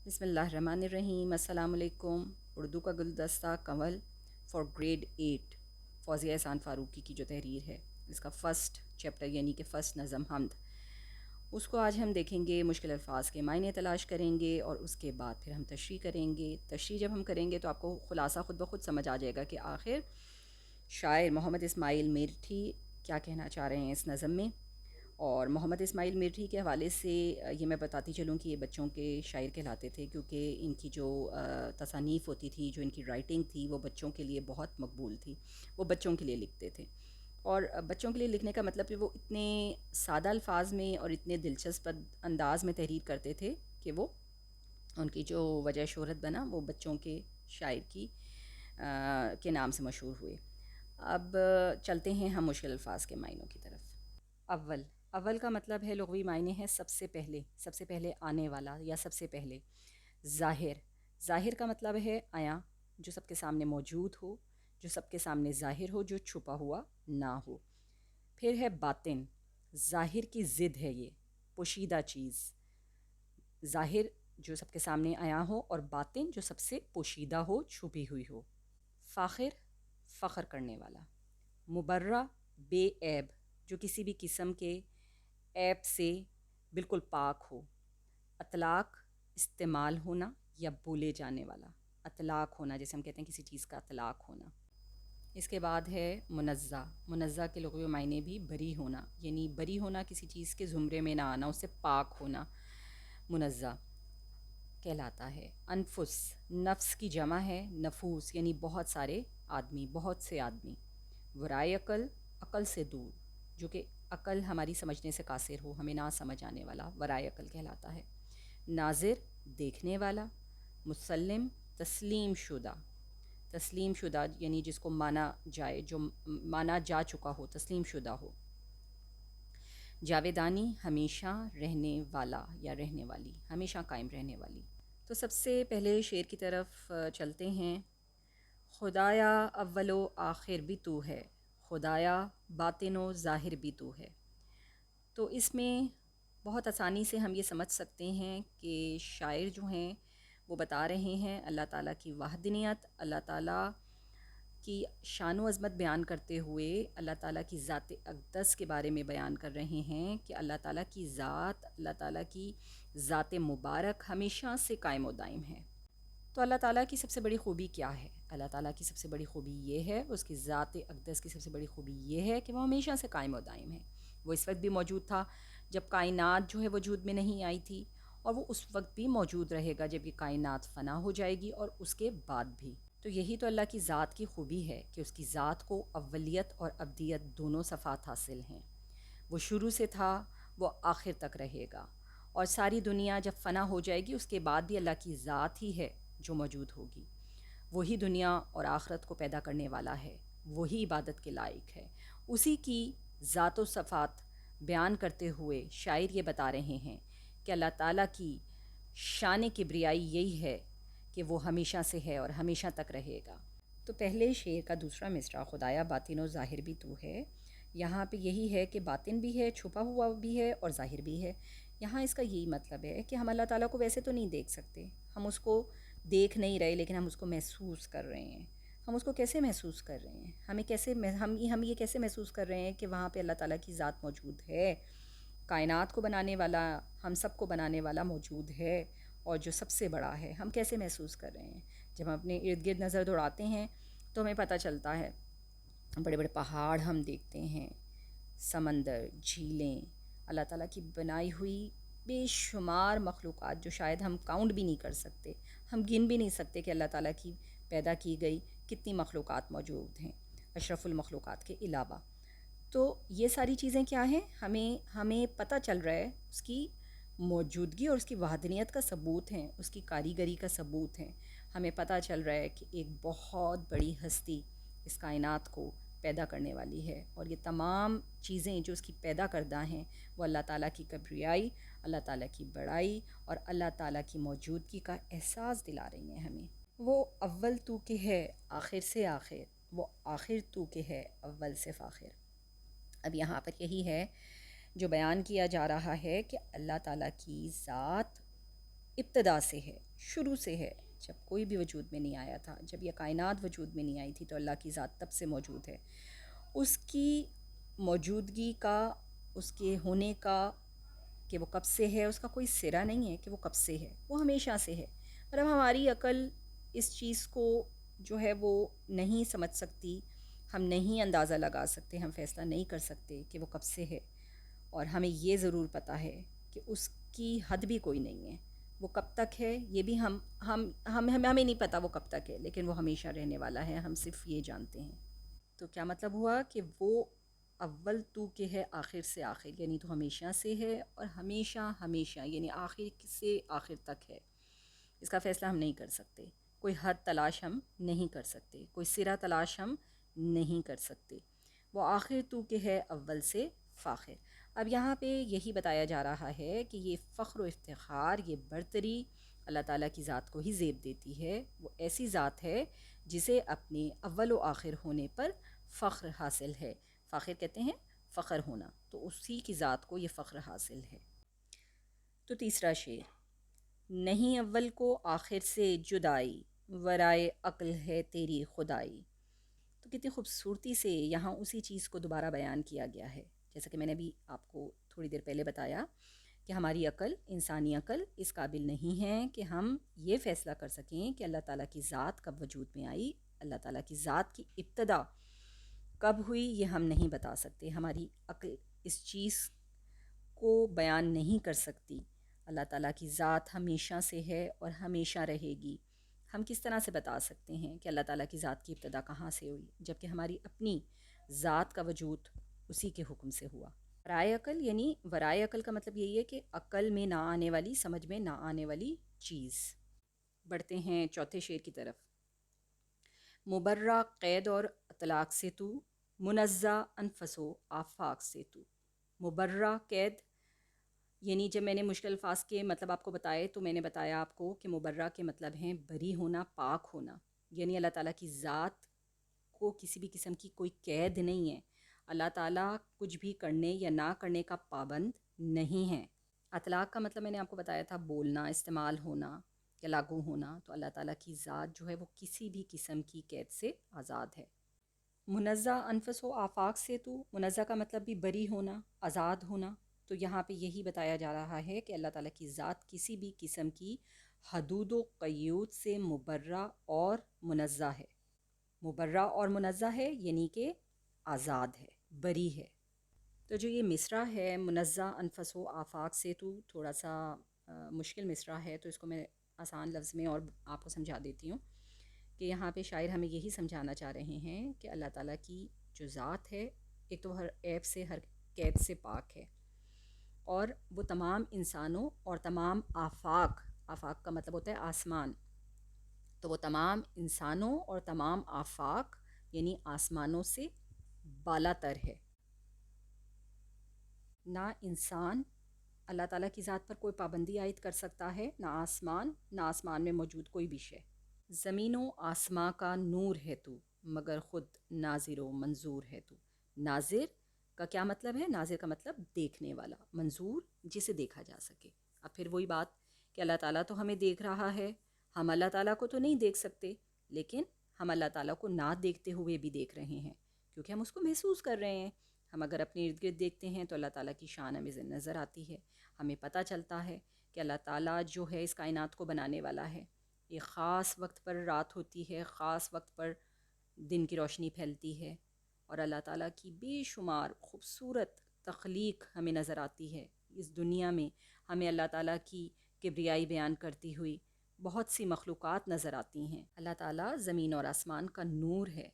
بسم اللہ الرحمن الرحیم۔ السلام علیکم۔ اردو کا گلدستہ کنول فار گریڈ 8 فوزیہ احسان فاروقی کی جو تحریر ہے، اس کا فرسٹ چیپٹر یعنی کہ فرسٹ نظم حمد، اس کو آج ہم دیکھیں گے، مشکل الفاظ کے معنی تلاش کریں گے اور اس کے بعد پھر ہم تشریح کریں گے۔ تشریح جب ہم کریں گے تو آپ کو خلاصہ خود بخود سمجھ آ جائے گا کہ آخر شاعر محمد اسماعیل میرٹھی کیا کہنا چاہ رہے ہیں اس نظم میں۔ اور محمد اسماعیل میرٹھی کے حوالے سے یہ میں بتاتی چلوں کہ یہ بچوں کے شاعر کہلاتے تھے، کیونکہ ان کی جو تصانیف ہوتی تھی، جو ان کی رائٹنگ تھی، وہ بچوں کے لیے بہت مقبول تھی۔ وہ بچوں کے لیے لکھتے تھے، اور بچوں کے لیے لکھنے کا مطلب کہ وہ اتنے سادہ الفاظ میں اور اتنے دلچسپ انداز میں تحریر کرتے تھے کہ وہ ان کی جو وجہ شہرت بنا وہ بچوں کے شاعر کی کے نام سے مشہور ہوئے۔ اب چلتے ہیں ہم مشکل الفاظ کے معنوں کی طرف۔ اول، اول کا مطلب ہے، لغوی معنی ہے سب سے پہلے، سب سے پہلے آنے والا یا سب سے پہلے۔ ظاہر، ظاہر کا مطلب ہے عیاں، جو سب کے سامنے موجود ہو، جو سب کے سامنے ظاہر ہو، جو چھپا ہوا نہ ہو۔ پھر ہے باطن، ظاہر کی ضد ہے یہ، پوشیدہ چیز۔ ظاہر جو سب کے سامنے عیاں ہو، اور باطن جو سب سے پوشیدہ ہو، چھپی ہوئی ہو۔ فاخر، فخر کرنے والا۔ مبرہ، بے عیب، جو کسی بھی قسم کے عیب سے بالکل پاک ہو۔ اطلاق، استعمال ہونا یا بولے جانے والا۔ اطلاق ہونا، جیسے ہم کہتے ہیں کسی چیز کا اطلاق ہونا۔ اس کے بعد ہے منزہ، منزہ کے لغوی معنی بھی بری ہونا، یعنی بری ہونا، کسی چیز کے زمرے میں نہ آنا، اس سے پاک ہونا منزہ کہلاتا ہے۔ انفس، نفس کی جمع ہے نفوس، یعنی بہت سارے آدمی، بہت سے آدمی۔ ورائے عقل، عقل سے دور، جو کہ عقل ہماری سمجھنے سے قاصر ہو، ہمیں نہ سمجھ آنے والا ورائے عقل کہلاتا ہے۔ ناظر، دیکھنے والا۔ مسلم، تسلیم شدہ، تسلیم شدہ یعنی جس کو مانا جائے، جو مانا جا چکا ہو، تسلیم شدہ ہو۔ جاویدانی، ہمیشہ رہنے والا یا رہنے والی، ہمیشہ قائم رہنے والی۔ تو سب سے پہلے شعر کی طرف چلتے ہیں۔ خدایا اول و آخر بھی تو ہے، خدایا باطن و ظاہر بھی تو ہے۔ تو اس میں بہت آسانی سے ہم یہ سمجھ سکتے ہیں کہ شاعر جو ہیں وہ بتا رہے ہیں اللہ تعالیٰ کی وحدانیت، اللہ تعالیٰ کی شان و عظمت بیان کرتے ہوئے اللہ تعالیٰ کی ذات اقدس کے بارے میں بیان کر رہے ہیں کہ اللہ تعالیٰ کی ذات، اللہ تعالیٰ کی ذات مبارک ہمیشہ سے قائم و دائم ہے۔ تو اللہ تعالیٰ کی سب سے بڑی خوبی کیا ہے؟ اللہ تعالیٰ کی سب سے بڑی خوبی یہ ہے، اس کی ذات اقدس کی سب سے بڑی خوبی یہ ہے کہ وہ ہمیشہ سے قائم و دائم ہے۔ وہ اس وقت بھی موجود تھا جب کائنات جو ہے وجود میں نہیں آئی تھی، اور وہ اس وقت بھی موجود رہے گا جب یہ کائنات فنا ہو جائے گی، اور اس کے بعد بھی۔ تو یہی تو اللہ کی ذات کی خوبی ہے کہ اس کی ذات کو اولیت اور ابدیت دونوں صفات حاصل ہیں۔ وہ شروع سے تھا، وہ آخر تک رہے گا، اور ساری دنیا جب فنا ہو جائے گی اس کے بعد بھی اللہ کی ذات ہی ہے جو موجود ہوگی۔ وہی دنیا اور آخرت کو پیدا کرنے والا ہے، وہی عبادت کے لائق ہے۔ اسی کی ذات و صفات بیان کرتے ہوئے شاعر یہ بتا رہے ہیں کہ اللہ تعالیٰ کی شان کبریائی یہی ہے کہ وہ ہمیشہ سے ہے اور ہمیشہ تک رہے گا۔ تو پہلے شعر کا دوسرا مصرع، خدایا باطن و ظاہر بھی تو ہے، یہاں پہ یہی ہے کہ باطن بھی ہے، چھپا ہوا بھی ہے، اور ظاہر بھی ہے۔ یہاں اس کا یہی مطلب ہے کہ ہم اللہ تعالیٰ کو ویسے تو نہیں دیکھ سکتے، ہم اس کو دیکھ نہیں رہے، لیکن ہم اس کو محسوس کر رہے ہیں۔ ہم اس کو کیسے محسوس کر رہے ہیں؟ ہم یہ کیسے محسوس کر رہے ہیں کہ وہاں پہ اللہ تعالیٰ کی ذات موجود ہے، کائنات کو بنانے والا، ہم سب کو بنانے والا موجود ہے، اور جو سب سے بڑا ہے۔ ہم کیسے محسوس کر رہے ہیں؟ جب ہم اپنے ارد گرد نظر دوڑاتے ہیں تو ہمیں پتہ چلتا ہے، بڑے بڑے پہاڑ ہم دیکھتے ہیں، سمندر، جھیلیں، اللہ تعالیٰ کی بنائی ہوئی بے شمار مخلوقات جو شاید ہم کاؤنٹ بھی نہیں کر سکتے، ہم گن بھی نہیں سکتے کہ اللہ تعالیٰ کی پیدا کی گئی کتنی مخلوقات موجود ہیں اشرف المخلوقات کے علاوہ۔ تو یہ ساری چیزیں کیا ہیں؟ ہمیں پتہ چل رہا ہے اس کی موجودگی اور اس کی وحدانیت کا ثبوت ہیں، اس کی کاریگری کا ثبوت ہیں۔ ہمیں پتہ چل رہا ہے کہ ایک بہت بڑی ہستی اس کائنات کو پیدا کرنے والی ہے، اور یہ تمام چیزیں جو اس کی پیدا کردہ ہیں وہ اللہ تعالیٰ کی کبریائی، اللہ تعالیٰ کی بڑائی اور اللہ تعالیٰ کی موجودگی کا احساس دلا رہی ہیں ہمیں۔ وہ اول تو کہ ہے آخر سے آخر، وہ آخر تو کہ ہے اول سے فاخر۔ اب یہاں پر یہی ہے جو بیان کیا جا رہا ہے کہ اللہ تعالیٰ کی ذات ابتدا سے ہے، شروع سے ہے، جب کوئی بھی وجود میں نہیں آیا تھا، جب یہ کائنات وجود میں نہیں آئی تھی تو اللہ کی ذات تب سے موجود ہے. اس کی موجودگی کا، اس کے ہونے کا، کہ وہ کب سے ہے، اس کا کوئی سرا نہیں ہے کہ وہ کب سے ہے، وہ ہمیشہ سے ہے. اور اب ہماری عقل اس چیز کو جو ہے وہ نہیں سمجھ سکتی، ہم نہیں اندازہ لگا سکتے، ہم فیصلہ نہیں کر سکتے کہ وہ کب سے ہے. اور ہمیں یہ ضرور پتہ ہے کہ اس کی حد بھی کوئی نہیں ہے. وہ کب تک ہے یہ بھی ہمیں نہیں پتہ وہ کب تک ہے، لیکن وہ ہمیشہ رہنے والا ہے، ہم صرف یہ جانتے ہیں. تو کیا مطلب ہوا کہ وہ اول تو کہ ہے آخر سے آخر، یعنی تو ہمیشہ سے ہے، اور ہمیشہ ہمیشہ یعنی آخر سے آخر تک ہے. اس کا فیصلہ ہم نہیں کر سکتے، کوئی حد تلاش ہم نہیں کر سکتے، کوئی سرا تلاش ہم نہیں کر سکتے. وہ آخر تو کہ ہے اول سے فاخر. اب یہاں پہ یہی بتایا جا رہا ہے کہ یہ فخر و افتخار، یہ برتری اللہ تعالیٰ کی ذات کو ہی زیب دیتی ہے. وہ ایسی ذات ہے جسے اپنے اول و آخر ہونے پر فخر حاصل ہے. فاخر کہتے ہیں فخر ہونا، تو اسی کی ذات کو یہ فخر حاصل ہے. تو تیسرا شعر: نہیں اول کو آخر سے جدائی، ورائے عقل ہے تیری خدائی. تو کتنی خوبصورتی سے یہاں اسی چیز کو دوبارہ بیان کیا گیا ہے. جیسا کہ میں نے ابھی آپ کو تھوڑی دیر پہلے بتایا کہ ہماری عقل، انسانی عقل اس قابل نہیں ہے کہ ہم یہ فیصلہ کر سکیں کہ اللہ تعالیٰ کی ذات کب وجود میں آئی، اللہ تعالیٰ کی ذات کی ابتدا کب ہوئی، یہ ہم نہیں بتا سکتے. ہماری عقل اس چیز کو بیان نہیں کر سکتی. اللہ تعالیٰ کی ذات ہمیشہ سے ہے اور ہمیشہ رہے گی. ہم کس طرح سے بتا سکتے ہیں کہ اللہ تعالیٰ کی ذات کی ابتدا کہاں سے ہوئی، جبکہ ہماری اپنی ذات کا وجود اسی کے حکم سے ہوا. ورائے عقل، یعنی ورائے عقل کا مطلب یہی ہے کہ عقل میں نہ آنے والی، سمجھ میں نہ آنے والی چیز. بڑھتے ہیں چوتھے شعر کی طرف. مبرہ قید اور اطلاق سے تو، منزہ انفس و آفاق سے تو. مبرہ قید، یعنی جب میں نے مشکل الفاظ کے مطلب آپ کو بتائے تو میں نے بتایا آپ کو کہ مبرہ کے مطلب ہیں بری ہونا، پاک ہونا. یعنی اللہ تعالیٰ کی ذات کو کسی بھی قسم کی کوئی قید نہیں ہے. اللہ تعالیٰ کچھ بھی کرنے یا نہ کرنے کا پابند نہیں ہے. اطلاق کا مطلب میں نے آپ کو بتایا تھا بولنا، استعمال ہونا یا لاگو ہونا. تو اللہ تعالیٰ کی ذات جو ہے وہ کسی بھی قسم کی قید سے آزاد ہے. منزہ انفس و آفاق سے تو، منزہ کا مطلب بھی بری ہونا، آزاد ہونا. تو یہاں پہ یہی بتایا جا رہا ہے کہ اللہ تعالیٰ کی ذات کسی بھی قسم کی حدود و قیود سے مبرہ اور منزہ ہے. مبرہ اور منزہ ہے یعنی کہ آزاد ہے، بری ہے. تو جو یہ مصرع ہے منزہ انفس و آفاق سے تو، تھوڑا سا مشکل مصرع ہے، تو اس کو میں آسان لفظ میں اور آپ کو سمجھا دیتی ہوں کہ یہاں پہ شاعر ہمیں یہی سمجھانا چاہ رہے ہیں کہ اللہ تعالیٰ کی جو ذات ہے ایک تو ہر عیب سے، ہر قید سے پاک ہے، اور وہ تمام انسانوں اور تمام آفاق، آفاق کا مطلب ہوتا ہے آسمان، تو وہ تمام انسانوں اور تمام آفاق یعنی آسمانوں سے بالا تر ہے. نہ انسان اللہ تعالیٰ کی ذات پر کوئی پابندی عائد کر سکتا ہے، نہ آسمان، نہ آسمان میں موجود کوئی بھی شے. زمین و آسماں کا نور ہے تو، مگر خود ناظر و منظور ہے تو. ناظر کا کیا مطلب ہے؟ ناظر کا مطلب دیکھنے والا، منظور جسے دیکھا جا سکے. اب پھر وہی بات کہ اللہ تعالیٰ تو ہمیں دیکھ رہا ہے، ہم اللہ تعالیٰ کو تو نہیں دیکھ سکتے، لیکن ہم اللہ تعالیٰ کو نہ دیکھتے ہوئے بھی دیکھ رہے ہیں، کیونکہ ہم اس کو محسوس کر رہے ہیں. ہم اگر اپنے ارد گرد دیکھتے ہیں تو اللہ تعالیٰ کی شان ہمیں نظر آتی ہے. ہمیں پتہ چلتا ہے کہ اللہ تعالیٰ جو ہے اس کائنات کو بنانے والا ہے. ایک خاص وقت پر رات ہوتی ہے، خاص وقت پر دن کی روشنی پھیلتی ہے، اور اللہ تعالیٰ کی بے شمار خوبصورت تخلیق ہمیں نظر آتی ہے. اس دنیا میں ہمیں اللہ تعالیٰ کی کبریائی بیان کرتی ہوئی بہت سی مخلوقات نظر آتی ہیں. اللہ تعالیٰ زمین اور آسمان کا نور ہے،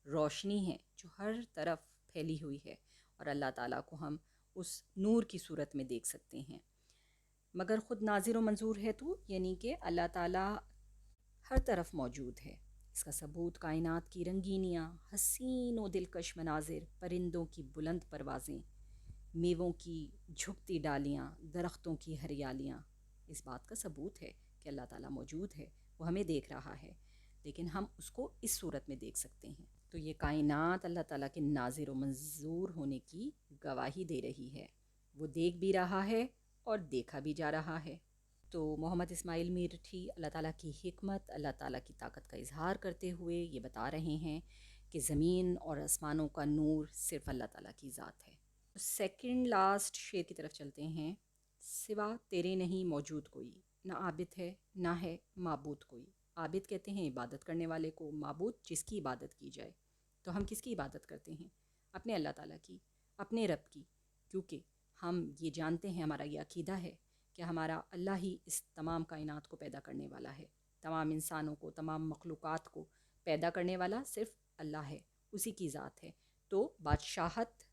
روشنی ہے جو ہر طرف پھیلی ہوئی ہے، اور اللہ تعالیٰ کو ہم اس نور کی صورت میں دیکھ سکتے ہیں. مگر خود ناظر و منظور ہے تو، یعنی کہ اللہ تعالیٰ ہر طرف موجود ہے. اس کا ثبوت کائنات کی رنگینیاں، حسین و دلکش مناظر، پرندوں کی بلند پروازیں، میووں کی جھکتی ڈالیاں، درختوں کی ہریالیاں، اس بات کا ثبوت ہے کہ اللہ تعالیٰ موجود ہے، وہ ہمیں دیکھ رہا ہے، لیکن ہم اس کو اس صورت میں دیکھ سکتے ہیں. تو یہ کائنات اللہ تعالیٰ کے ناظر و منظور ہونے کی گواہی دے رہی ہے. وہ دیکھ بھی رہا ہے اور دیکھا بھی جا رہا ہے. تو محمد اسماعیل میرٹھی اللہ تعالیٰ کی حکمت، اللہ تعالیٰ کی طاقت کا اظہار کرتے ہوئے یہ بتا رہے ہیں کہ زمین اور آسمانوں کا نور صرف اللہ تعالیٰ کی ذات ہے۔ سیکنڈ لاسٹ شعر کی طرف چلتے ہیں۔ سوا تیرے نہیں موجود کوئی، نہ عابد ہے نہ ہے معبود کوئی۔ عابد کہتے ہیں عبادت کرنے والے کو، معبود جس کی عبادت کی جائے۔ تو ہم کس کی عبادت کرتے ہیں؟ اپنے اللہ تعالیٰ کی، اپنے رب کی، کیونکہ ہم یہ جانتے ہیں، ہمارا یہ عقیدہ ہے کہ ہمارا اللہ ہی اس تمام کائنات کو پیدا کرنے والا ہے، تمام انسانوں کو، تمام مخلوقات کو پیدا کرنے والا صرف اللہ ہے، اسی کی ذات ہے۔ تو بادشاہت،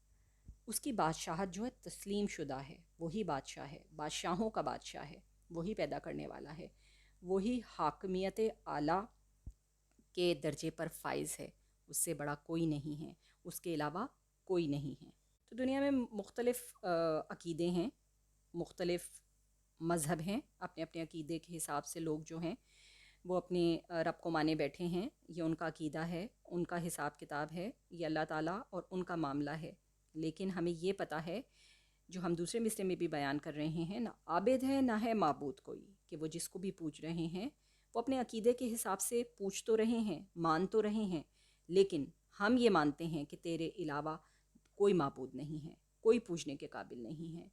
اس کی بادشاہت جو ہے تسلیم شدہ ہے، وہی بادشاہ ہے، بادشاہوں کا بادشاہ ہے، وہی پیدا کرنے والا ہے، وہی حاکمیت اعلیٰ کے درجے پر فائز ہے، اس سے بڑا کوئی نہیں ہے، اس کے علاوہ کوئی نہیں ہے۔ تو دنیا میں مختلف عقیدے ہیں، مختلف مذہب ہیں، اپنے اپنے عقیدے کے حساب سے لوگ جو ہیں وہ اپنے رب کو مانے بیٹھے ہیں، یہ ان کا عقیدہ ہے، ان کا حساب کتاب ہے، یہ اللہ تعالیٰ اور ان کا معاملہ ہے۔ لیکن ہمیں یہ پتہ ہے، جو ہم دوسرے مصرے میں بھی بیان کر رہے ہیں، نہ عابد ہے نہ ہے معبود کوئی، کہ وہ جس کو بھی پوچھ رہے ہیں وہ اپنے عقیدے کے حساب سے پوچھ تو رہے ہیں، مان تو رہے ہیں، لیکن ہم یہ مانتے ہیں کہ تیرے علاوہ کوئی معبود نہیں ہے، کوئی پوجنے کے قابل نہیں ہے،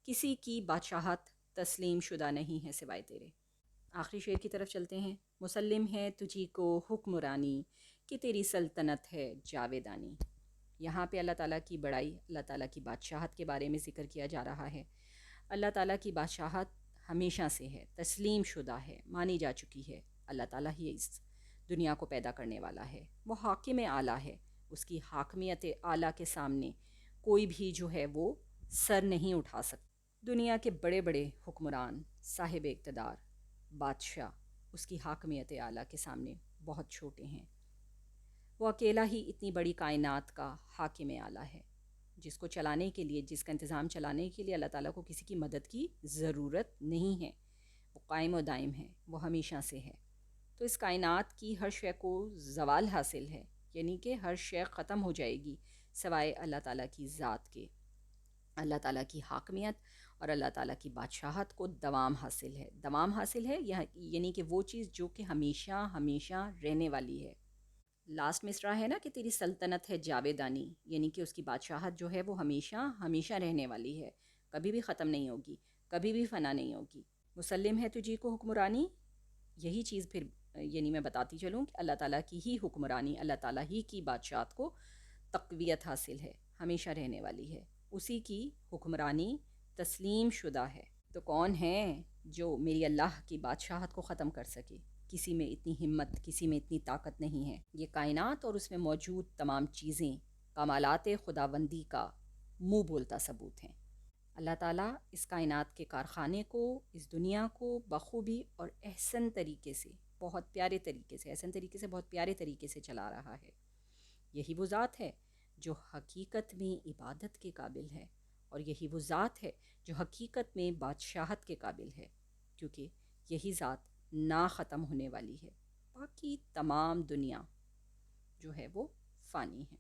کسی کی بادشاہت تسلیم شدہ نہیں ہے سوائے تیرے۔ آخری شعر کی طرف چلتے ہیں۔ مسلم ہے تجھی کو حکمرانی، کہ تیری سلطنت ہے جاویدانی۔ یہاں پہ اللہ تعالیٰ کی بڑائی، اللہ تعالیٰ کی بادشاہت کے بارے میں ذکر کیا جا رہا ہے۔ اللہ تعالیٰ کی بادشاہت ہمیشہ سے ہے، تسلیم شدہ ہے، مانی جا چکی ہے۔ اللہ تعالیٰ ہی اس دنیا کو پیدا کرنے والا ہے، وہ حاکم اعلیٰ ہے، اس کی حاکمیت اعلیٰ کے سامنے کوئی بھی جو ہے وہ سر نہیں اٹھا سکتا۔ دنیا کے بڑے بڑے حکمران، صاحب اقتدار، بادشاہ اس کی حاکمیت اعلیٰ کے سامنے بہت چھوٹے ہیں۔ وہ اکیلا ہی اتنی بڑی کائنات کا حاکم اعلیٰ ہے، جس کو چلانے کے لیے، جس کا انتظام چلانے کے لیے اللہ تعالیٰ کو کسی کی مدد کی ضرورت نہیں ہے۔ وہ قائم و دائم ہے، وہ ہمیشہ سے ہے۔ تو اس کائنات کی ہر شے کو زوال حاصل ہے، یعنی کہ ہر شے ختم ہو جائے گی سوائے اللہ تعالیٰ کی ذات کے۔ اللہ تعالیٰ کی حاکمیت اور اللہ تعالیٰ کی بادشاہت کو دوام حاصل ہے۔ دوام حاصل ہے یعنی کہ وہ چیز جو کہ ہمیشہ ہمیشہ رہنے والی ہے۔ لاسٹ مصرع ہے نا کہ تیری سلطنت ہے جاویدانی، یعنی کہ اس کی بادشاہت جو ہے وہ ہمیشہ ہمیشہ رہنے والی ہے، کبھی بھی ختم نہیں ہوگی، کبھی بھی فنا نہیں ہوگی۔ مسلم ہے تجھی کو حکمرانی، یہی چیز پھر یعنی میں بتاتی چلوں کہ اللہ تعالیٰ کی ہی حکمرانی، اللہ تعالیٰ ہی کی بادشاہت کو تقویت حاصل ہے، ہمیشہ رہنے والی ہے، اسی کی حکمرانی تسلیم شدہ ہے۔ تو کون ہے جو میری اللہ کی بادشاہت کو ختم کر سکے؟ کسی میں اتنی ہمت، کسی میں اتنی طاقت نہیں ہے۔ یہ کائنات اور اس میں موجود تمام چیزیں کمالات خداوندی کا منہ بولتا ثبوت ہیں۔ اللہ تعالیٰ اس کائنات کے کارخانے کو، اس دنیا کو بخوبی اور احسن طریقے سے، بہت پیارے طریقے سے، احسن طریقے سے، بہت پیارے طریقے سے چلا رہا ہے۔ یہی وہ ذات ہے جو حقیقت میں عبادت کے قابل ہے، اور یہی وہ ذات ہے جو حقیقت میں بادشاہت کے قابل ہے، کیونکہ یہی ذات نا ختم ہونے والی ہے، باقی تمام دنیا جو ہے وہ فانی ہے۔